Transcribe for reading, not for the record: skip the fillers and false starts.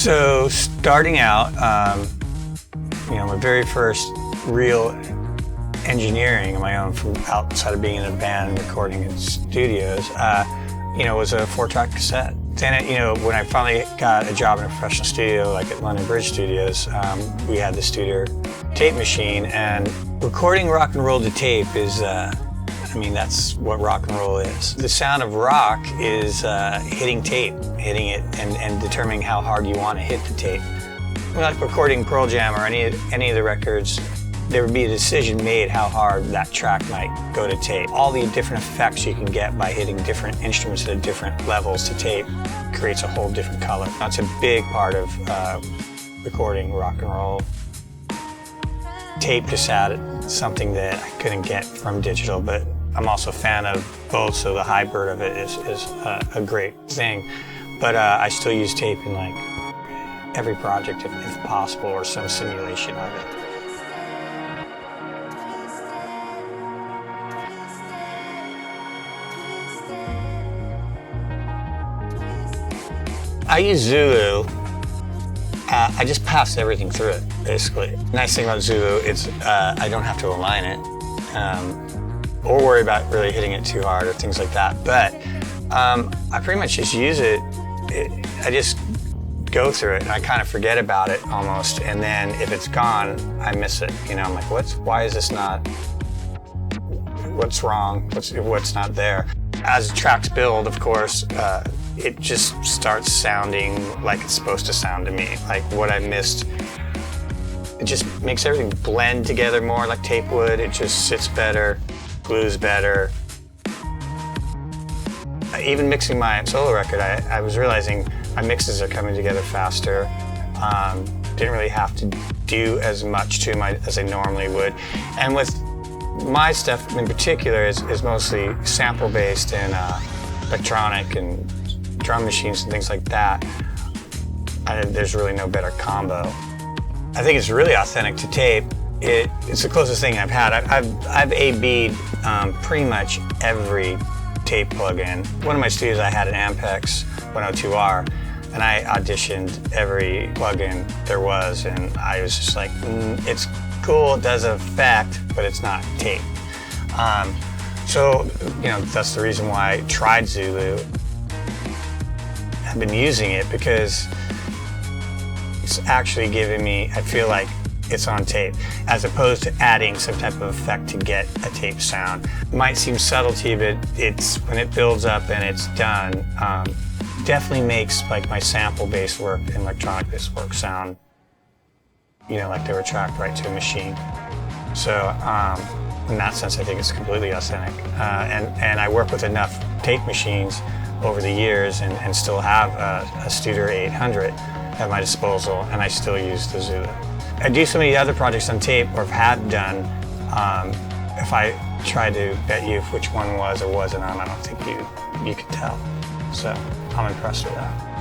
So starting out, my very first real engineering on my own from outside of being in a band and recording in studios, was a 4-track cassette. Then, when I finally got a job in a professional studio, like at London Bridge Studios, we had the Studer tape machine, and recording rock and roll to tape is, that's what rock and roll is. The sound of rock is hitting tape, hitting it, and determining how hard you want to hit the tape. Like recording Pearl Jam or any of the records, there would be a decision made how hard that track might go to tape. All the different effects you can get by hitting different instruments at different levels to tape creates a whole different color. That's a big part of recording rock and roll. Tape just added something that I couldn't get from digital, but I'm also a fan of both, so the hybrid of it is a great thing. But I still use tape in like every project if possible, or some simulation of it. I use Zulu. I just pass everything through it, basically. The nice thing about Zulu is I don't have to align it or worry about really hitting it too hard or things like that. But I pretty much just use it. I just go through it and I kind of forget about it almost. And then if it's gone, I miss it. I'm like, why is this not? What's wrong? What's not there? As tracks build, of course, it just starts sounding like it's supposed to sound to me. Like what I missed, it just makes everything blend together more like tape would. It just sits better, glues better. Even mixing my solo record, I was realizing my mixes are coming together faster. Didn't really have to do as much to them as I normally would. And with my stuff in particular is mostly sample-based and electronic and drum machines and things like that. There's really no better combo. I think it's really authentic to tape. It's the closest thing I've had. I've A/B'd pretty much every tape plug-in. One of my studios I had an Ampex 102R, and I auditioned every plug-in there was, and I was just like, it's cool, it does an effect, but it's not tape. So that's the reason why I tried Zulu. I've been using it because it's actually giving me, I feel like it's on tape, as opposed to adding some type of effect to get a tape sound. It might seem subtlety, but when it builds up and it's done, definitely makes like my sample-based work and electronic-based work sound, like they were tracked right to a machine. So in that sense, I think it's completely authentic. And I work with enough tape machines over the years and still have a Studer 800 at my disposal, and I still use the Zulu. I do so many other projects on tape, or have done. If I tried to bet you which one was or wasn't on, I don't think you could tell. So I'm impressed with that.